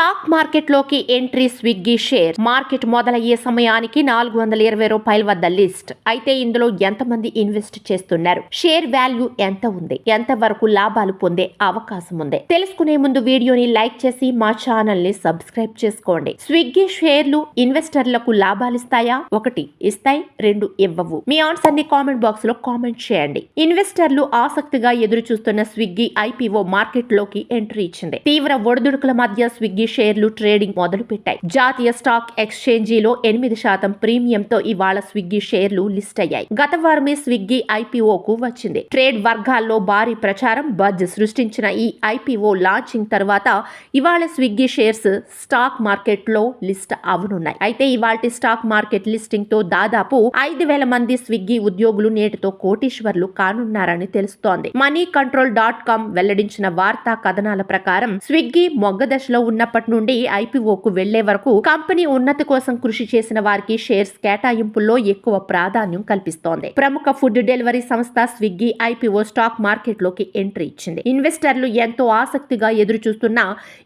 Stock మార్కెట్లోకి entry Swiggy share market మొదలయ్యే సమయానికి ₹420 వద్ద లిస్ట్. అయితే ఇందులో ఎంతమంది ఇన్వెస్ట్ చేస్తున్నారు, షేర్ వాల్యూ ఎంత ఉంది, ఎంత వరకు లాభాలు పొందే అవకాశం ఉంది తెలుసుకునే ముందు వీడియోని లైక్ చేసి మా ఛానల్ ని సబ్స్క్రైబ్ చేసుకోండి. స్విగ్గీ షేర్లు ఇన్వెస్టర్లకు లాభాలిస్తాయా? 1 ఇస్తాయి, 2 ఇవ్వవు. మీ ఆన్సర్ ని కామెంట్ బాక్స్ లో కామెంట్ చేయండి. ఇన్వెస్టర్లు ఆసక్తిగా ఎదురు చూస్తున్న స్విగ్గీ ఐపీఓ మార్కెట్ లోకి ఎంట్రీ ఇచ్చింది. తీవ్ర ఒడిదుడుకుల మధ్య స్విగ్గీ షేర్లు ట్రేడింగ్ మొదలు పెట్టాయి. జాతీయ స్టాక్ ఎక్స్చేంజీలో 8% ప్రీమియంతో ఇవాళ స్విగ్గీ షేర్లు లిస్ట్ అయ్యాయి. గత వారమే స్విగ్గీ ఐపీఓకు వచ్చింది. ట్రేడ్ వర్గాల్లో భారీ ప్రచారం, బజ్ సృష్టించిన ఈ ఐపీఓ లాంచింగ్ తర్వాత ఇవాళ స్విగ్గీ షేర్స్ స్టాక్ మార్కెట్ లో లిస్ట్ అవనున్నాయి. అయితే ఇవాల్టి స్టాక్ మార్కెట్ లిస్టింగ్ తో దాదాపు 5,000 మంది స్విగ్గీ ఉద్యోగులు నేటితో కోటీశ్వర్లు కానున్నారని తెలుస్తోంది. MoneyControl.com వెల్లడించిన వార్తా కథనాల ప్రకారం స్విగ్గీ మొగ్గ దశలో ఉన్నప్పటి నుండి ఐపీఓకు వెళ్లే వరకు కంపెనీ ఉన్నతి కోసం కృషి చేసిన వారికి షేర్స్ కేటాయింపుల్లో ఎక్కువ ప్రాధాన్యం కల్పిస్తోంది. ప్రముఖ ఫుడ్ డెలివరీ సంస్థ స్విగ్గీ ఐపీఓ స్టాక్ మార్కెట్ లోకి ఎంట్రీ ఇచ్చింది. ఇన్వెస్టర్లు ఎంతో ఆసక్తిగా ఎదురు చూస్తున్న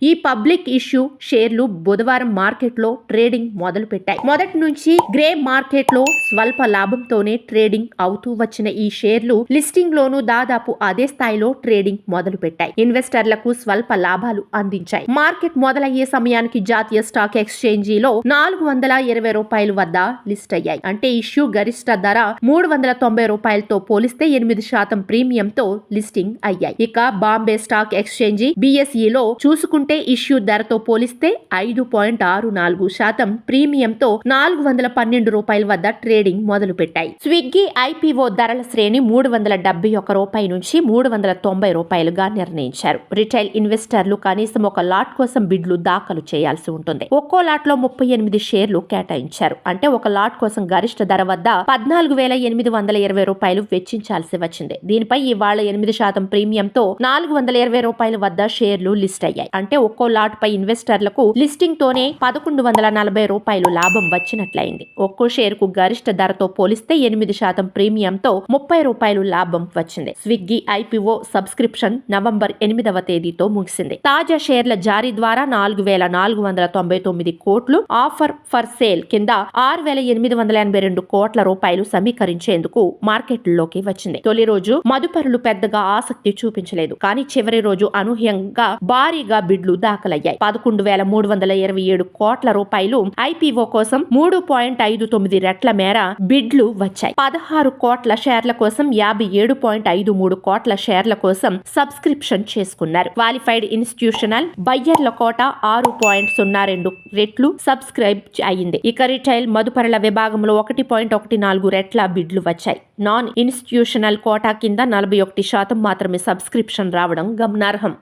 ఈ పబ్లిక్ ఇష్యూ షేర్లు బుధవారం మార్కెట్ లో ట్రేడింగ్ మొదలు పెట్టాయి. మొదటి నుంచి గ్రే మార్కెట్ లో స్వల్ప లాభంతోనే ట్రేడింగ్ అవుతూ వచ్చిన ఈ షేర్లు లిస్టింగ్ లోనూ దాదాపు అదే స్థాయిలో ట్రేడింగ్ మొదలు పెట్టాయి. ఇన్వెస్టర్లకు స్వల్ప లాభాలు అందించాయి. మార్కెట్ మొదలయ్యే సమయానికి జాతీయ స్టాక్ ఎక్స్చేంజీలో ₹420 వద్ద లిస్ట్ అయ్యాయి. అంటే ఇష్యూ గరిష్ట ధర ₹390తో పోలిస్తే 8% ప్రీమియంతో లిస్టింగ్ అయ్యాయి. ఇక బాంబే స్టాక్ ఎక్స్చేంజీ BSEలో చూసుకుంటే ఇష్యూ ధరతో పోలిస్తే 5.64% ప్రీమియంతో ₹412 వద్ద ట్రేడింగ్ మొదలు పెట్టాయి. స్విగ్గీ ఐపీఓ ధరల శ్రేణి ₹371 నుంచి ₹390గా నిర్ణయించారు. రిటైల్ ఇన్వెస్టర్లు కనీసం ఒక లాట్ కోసం బిడ్లు దాఖలు చేయాల్సి ఉంటుంది. ఒక్కో లాట్ లో 38 షేర్లు కేటాయించారు. అంటే ఒక లాట్ కోసం గరిష్ట ధర వద్ద ₹14,820 వెచ్చించాల్సి వచ్చింది. దీనిపై ఇవాళ 8% ప్రీమియంతో ₹420 వద్ద షేర్లు లిస్ట్ అయ్యాయి. అంటే ఒక్కో లాట్ పై ఇన్వెస్టర్లకు లిస్టింగ్ తోనే ₹1,140 లాభం వచ్చినట్లయింది. ఒక్కో షేర్ కు గరిష్ట ధరతో పోలిస్తే 8% ప్రీమియంతో ₹30 లాభం వచ్చింది. స్విగ్గీ ఐపీఓ సబ్స్క్రిప్షన్ నవంబర్ 8వ తేదీతో ముగిసింది. తాజా షేర్ల జారీ ద్వారా 4,499 కోట్లు, ఆఫర్ ఫర్ సేల్ కింద ₹6,882 కోట్ల సమీకరించేందుకు మార్కెట్లోకి వచ్చింది. తొలి రోజు మదుపరులు పెద్దగా ఆసక్తి చూపించలేదు. కానీ చివరి రోజు అనూహ్యంగా భారీగా బిడ్లు దాఖలయ్యాయి. ₹11,327 కోట్ల ఐపీఓ కోసం 3.59 రెట్ల మేర బిడ్లు వచ్చాయి. 16 కోట్ల షేర్ల కోసం 57.53 కోట్ల షేర్ల కోసం సబ్స్క్రిప్షన్ చేసుకున్నారు. క్వాలిఫైడ్ ఇన్స్టిట్యూషనల్ బయ్యర్ల కోట 6.02 రెట్లు సబ్స్క్రైబ్ అయింది. ఇక రిటైల్ మదుపరల విభాగంలో 1.14 రెట్ల బిడ్లు వచ్చాయి. నాన్ ఇన్స్టిట్యూషనల్ కోటా కింద 41% మాత్రమే సబ్స్క్రిప్షన్ రావడం గమనార్హం.